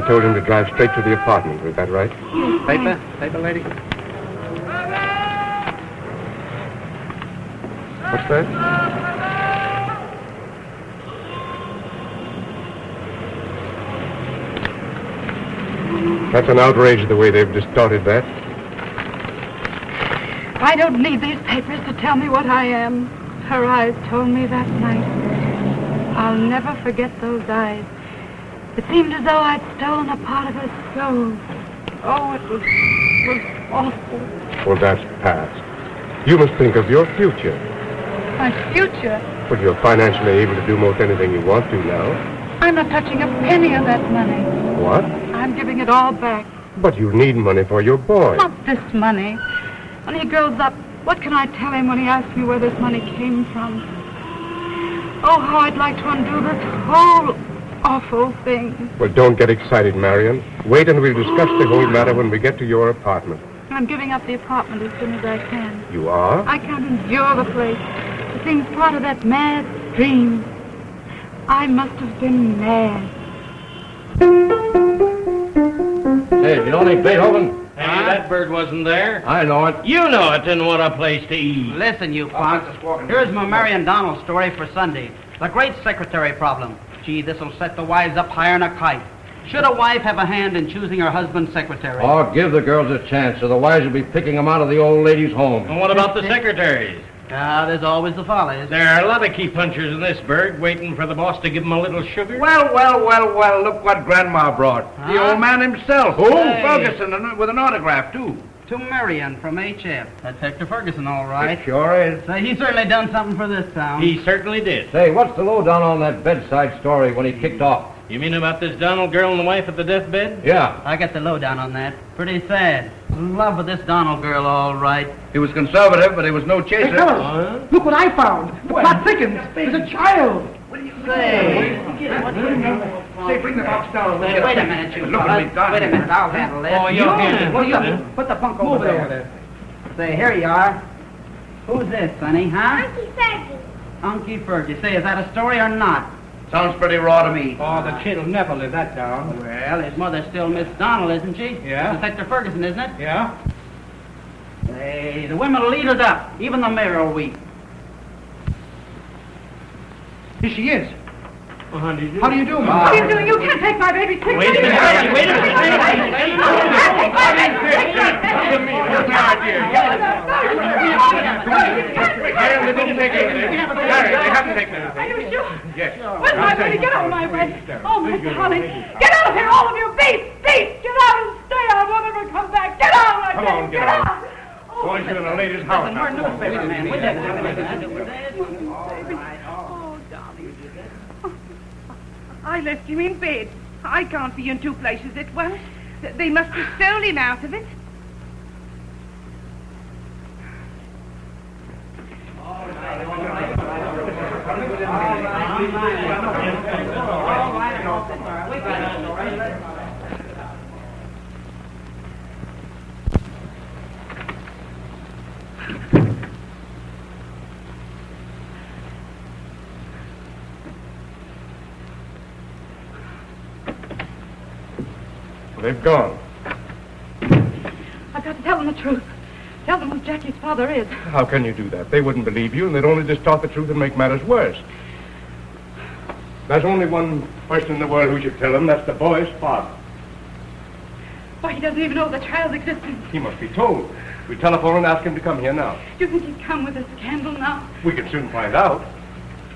told him to drive straight to the apartment. Is that right? Paper? Paper, lady? What's that? That's an outrage the way they've distorted that. I don't need these papers to tell me what I am. Her eyes told me that night. I'll never forget those eyes. It seemed as though I'd stolen a part of her soul. Oh, it was awful. Well, that's past. You must think of your future. My future? Well, you're financially able to do most anything you want to now. I'm not touching a penny of that money. What? I'm giving it all back. But you need money for your boy. Not this money. When he grows up, what can I tell him when he asks me where this money came from? Oh, how I'd like to undo this whole awful thing. Well, don't get excited, Marion. Wait and we'll discuss the whole matter when we get to your apartment. I'm giving up the apartment as soon as I can. You are? I can't endure the place. It seems part of that mad dream. I must have been mad. Hey, you know any Beethoven? Hey, that bird wasn't there. I know it. You know it, and what a place to eat. Listen, you punk. Here's my Marion Donald story for Sunday. The great secretary problem. Gee, this'll set the wives up higher than a kite. Should a wife have a hand in choosing her husband's secretary? Oh, give the girls a chance, or the wives will be picking them out of the old lady's home. And what about the secretaries? There's always the follies. There are a lot of key punchers in this burg waiting for the boss to give them a little sugar. Well, look what Grandma brought. The old man himself. Who? Ferguson, with an autograph, too. To Marion from HF. That's Hector Ferguson, all right. It sure is. Say, he certainly done something for this town. He certainly did. Say, what's the lowdown on that bedside story when he kicked off? You mean about this Donald girl and the wife at the deathbed? Yeah. I got the lowdown on that. Pretty sad. In love with this Donald girl, all right. He was conservative, but he was no chaser. Hey, fellas, look what I found. The plot thickens. There's a child. Say, Say, bring the box down. wait a minute, you Look at fellas. me, Don. Wait a minute, I'll handle this. Oh, you'll handle it. Put the punk over there. Say, here you are. Who's this, Sonny, huh? Unky Fergie. Unky Fergie. Say, is that a story or not? Sounds pretty raw to me. Oh, the kid'll never live that down. Well, his mother's still Miss Donald, isn't she? Yeah. It's Hector Ferguson, isn't it? Yeah? Hey, the women will eat it up. Even the mayor will weep. Here she is. Well, how do you do? How do you do, What are you doing? You can't take my baby. Take Wait a minute, Harry, wait a minute. You can't take my baby. Are you sure? Yes. Where's my baby? Get out of my way. Oh, my darling. Get out of here, all of you. Beat. Get out and stay. I won't ever come back. Get out. I Come tell on, you, get out. out. Going to the ladies' house. We're newspaper man. What does that have anything to do with this? Oh, darling. I left him in bed. I can't be in two places at once. They must have stole him out of it. They've gone. I've got to tell them the truth. Tell them who Jackie's father is. How can you do that? They wouldn't believe you, and they'd only distort the truth and make matters worse. There's only one person in the world who should tell them. That's the boy's father. Why, he doesn't even know the child's existence. He must be told. We telephone and ask him to come here now. Do you think he'd come with a scandal now? We can soon find out.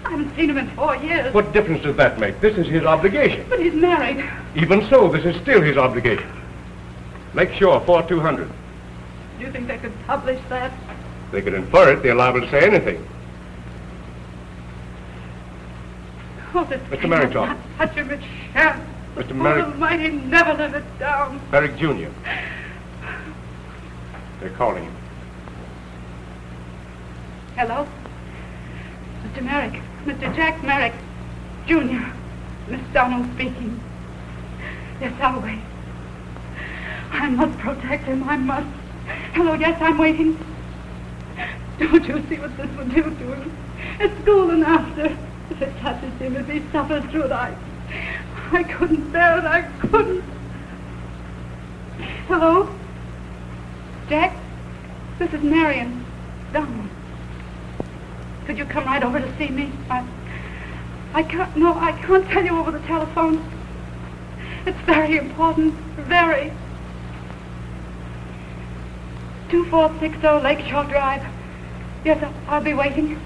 I haven't seen him in 4 years. What difference does that make? This is his obligation. But he's married. Even so, this is still his obligation. Make sure, 4200. Do you think they could publish that? They could infer it. They're liable to say anything. Oh, this Mr. Merrick, talk. Such a chance. Mr. The Merrick. Almighty never let it down. Merrick Jr. They're calling him. Hello? Mr. Merrick. Mr. Jack Merrick, Jr. Miss Donald speaking. Yes, I'll wait. I must protect him. I must. Hello, yes, I'm waiting. Don't you see what this would do to him? At school and after. If it touches him, if he suffers through it, I couldn't bear it. I couldn't. Hello? Jack? This is Marion. Donald. Could you come right over to see me? I can't tell you over the telephone. It's very important. Very. 2460 Lakeshore Drive. Yes, I'll be waiting.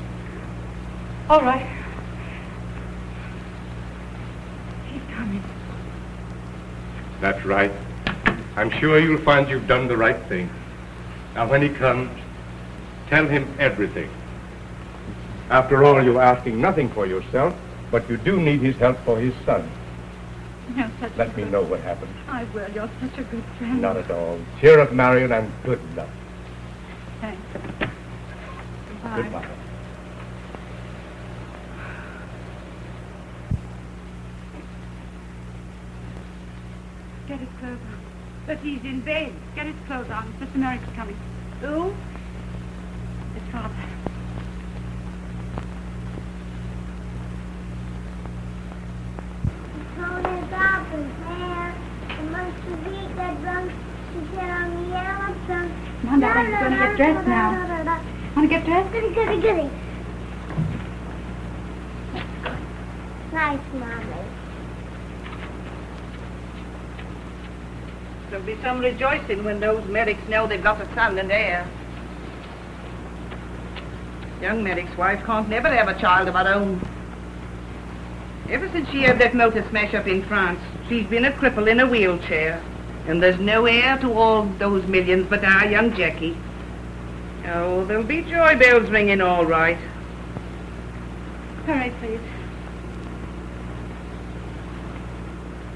All right. He's coming. That's right. I'm sure you'll find you've done the right thing. Now, when he comes, tell him everything. After all, you're asking nothing for yourself, but you do need his help for his son. Let me know what happens. I will. You're such a good friend. Not at all. Cheer up, Marion, and good luck. Thanks. Goodbye. Goodbye. Get his clothes on. But he's in bed. Get his clothes on. Mr. Merrick's coming. Who? His father. Come on, darling, you're going to get dressed now. Want to get dressed? Goody. Nice, Mommy. There'll be some rejoicing when those Merricks know they've got a son and heir. Young Merrick's wife can't never have a child of her own. Ever since she had that motor smash up in France, she's been a cripple in a wheelchair. And there's no heir to all those millions but our young Jackie. Oh, there'll be joy bells ringing all right. Hurry, please.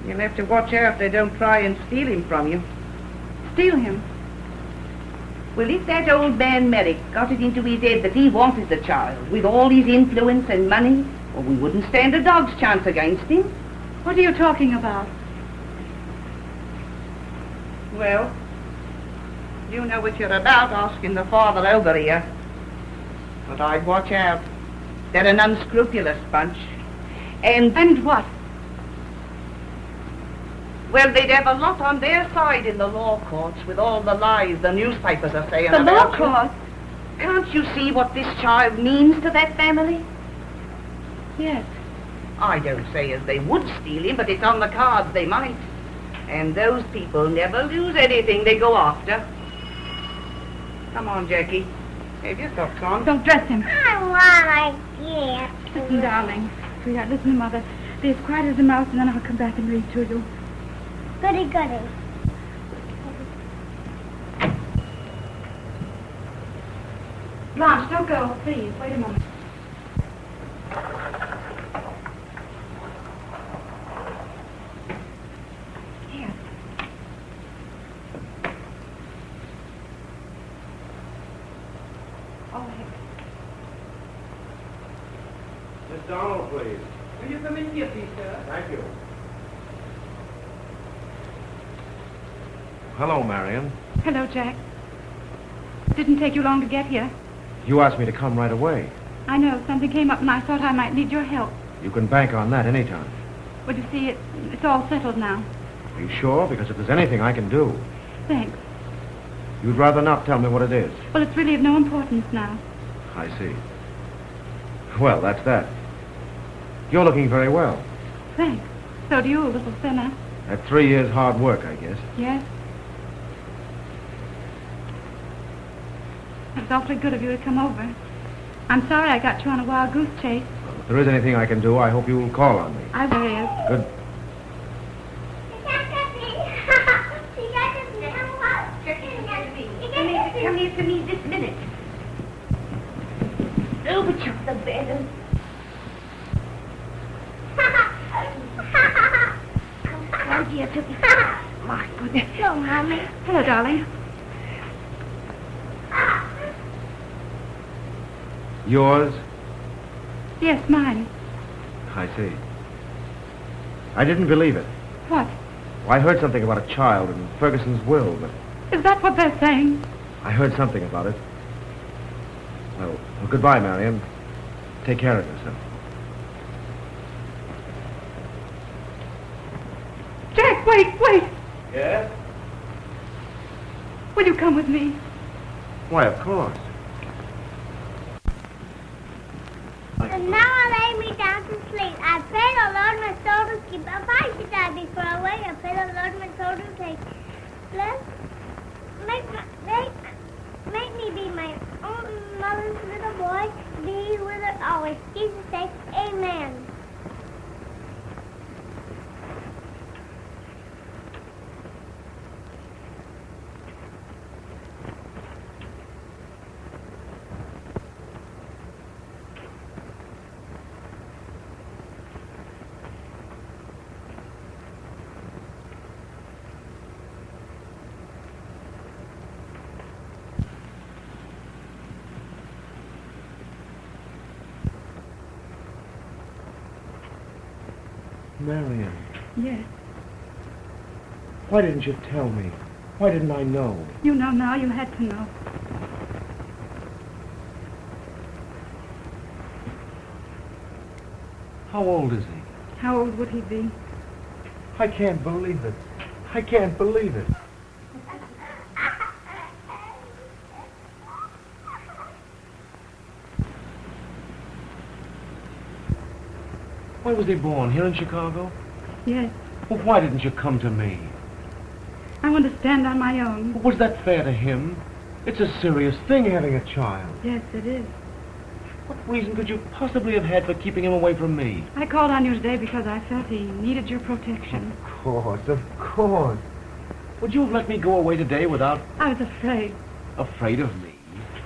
You'll have to watch out they don't try and steal him from you. Steal him? Well, if that old man Merrick got it into his head that he wanted the child, with all his influence and money, well, we wouldn't stand a dog's chance against him. What are you talking about? Well, you know what you're about, asking the father over here. But I'd watch out. They're an unscrupulous bunch. And what? Well, they'd have a lot on their side in the law courts with all the lies the newspapers are saying The law about courts? you. Can't you see what this child means to that family? Yes. I don't say as they would steal him, but it's on the cards they might. And those people never lose anything they go after. Come on, Jackie. Have your socks on. Don't dress him. I want to get. Listen, darling. Sweetheart, listen to Mother. Be as quiet as a mouse, and then I'll come back and read to you. Goody. Blanche, don't go, please. Wait a moment. Here. Oh, here. Miss Donald, please. Will you come in here, please, sir? Thank you. Hello, Marion. Hello, Jack. Didn't take you long to get here. You asked me to come right away. I know. Something came up, and I thought I might need your help. You can bank on that anytime. Well, you see, it's all settled now. Are you sure? Because if there's anything I can do, Thanks. you'd rather not tell me what it is. Well, it's really of no importance now. I see. Well, that's that. You're looking very well. Thanks. So do you, a little thinner. At 3 years hard work, I guess. Yes? It was awfully good of you to come over. I'm sorry I got you on a wild goose chase. Well, if there is anything I can do, I hope you'll call on me. I will, yes. Good. Come here to me this minute. Over to the bed. Oh, dear, to me. My goodness. Hello, Mommy. Hello, darling. Yours? Yes, mine. I see. I didn't believe it. What? Well, I heard something about a child in Ferguson's will, but Is that what they're saying? I heard something about it. Well, goodbye, Marion. Take care of yourself. Jack, wait. Yes? Will you come with me? Why, of course. And now I lay me down to sleep. I pray the Lord my soul to keep. If I should die before I wake, I pray the Lord my soul to take. Bless, make me be my own mother's little boy. Be with her always. Jesus' sake, amen. Marion, Yes. why didn't you tell me? Why didn't I know? You know now. You had to know. How old is he? How old would he be? I can't believe it. I can't believe it. When was he born? Here in Chicago? Yes. Well, why didn't you come to me? I want to stand on my own. Was that fair to him? It's a serious thing having a child. Yes, it is. What reason could you possibly have had for keeping him away from me? I called on you today because I felt he needed your protection. Of course. Would you have let me go away today without... I was afraid. Afraid of me?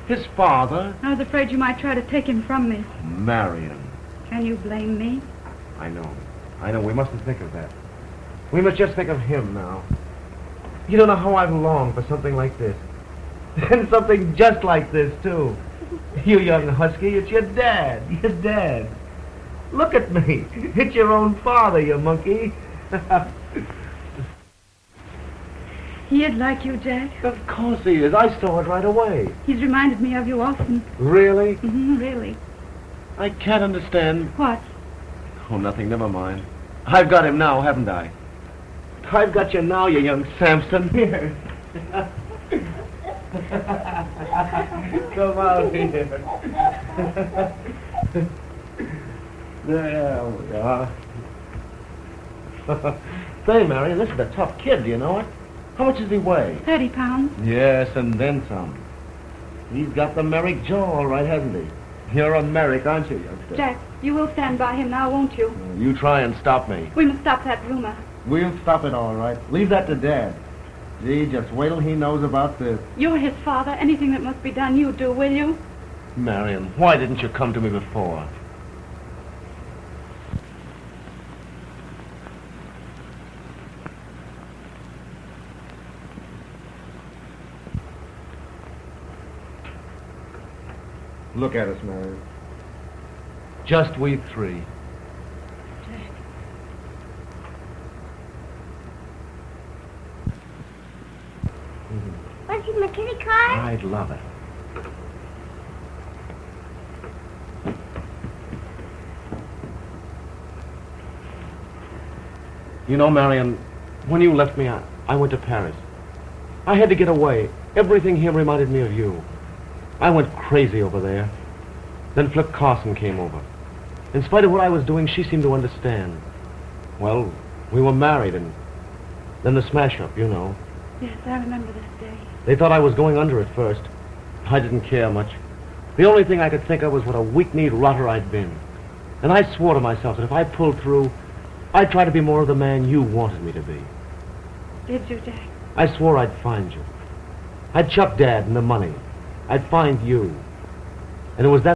His father? I was afraid you might try to take him from me. Marion. Can you blame me? I know. We mustn't think of that. We must just think of him now. You don't know how I've longed for something like this. And something just like this, too. You young husky, it's your dad. Your dad. Look at me. It's your own father, you monkey. He'd like you, Jack. Of course he is. I saw it right away. He's reminded me of you often. Really? Really. I can't understand. What? Oh, nothing. Never mind. I've got him now, haven't I? I've got you now, you young Samson. Here. Come out here. There we are. Say, Marion, this is a tough kid, do you know it? How much does he weigh? 30 pounds. Yes, and then some. He's got the Merrick jaw, all right, hasn't he? You're a Merrick, aren't you, youngster? Jack, you will stand by him now, won't you? You try and stop me. We must stop that rumor. We'll stop it, all right. Leave that to Dad. Gee, just wait till he knows about this. You're his father. Anything that must be done, you do, will you? Marion, why didn't you come to me before? Look at us, Marion. Just we three. Jack. Want to see my kitty car? I'd love it. You know, Marion, when you left me, I went to Paris. I had to get away. Everything here reminded me of you. I went crazy over there. Then Flip Carson came over. In spite of what I was doing, she seemed to understand. Well, we were married, and then the smash-up, you know. Yes, I remember this day. They thought I was going under at first. I didn't care much. The only thing I could think of was what a weak-kneed rotter I'd been. And I swore to myself that if I pulled through, I'd try to be more of the man you wanted me to be. Did you, Jack? I swore I'd find you. I'd chuck Dad and the money. I'd find you. And it was that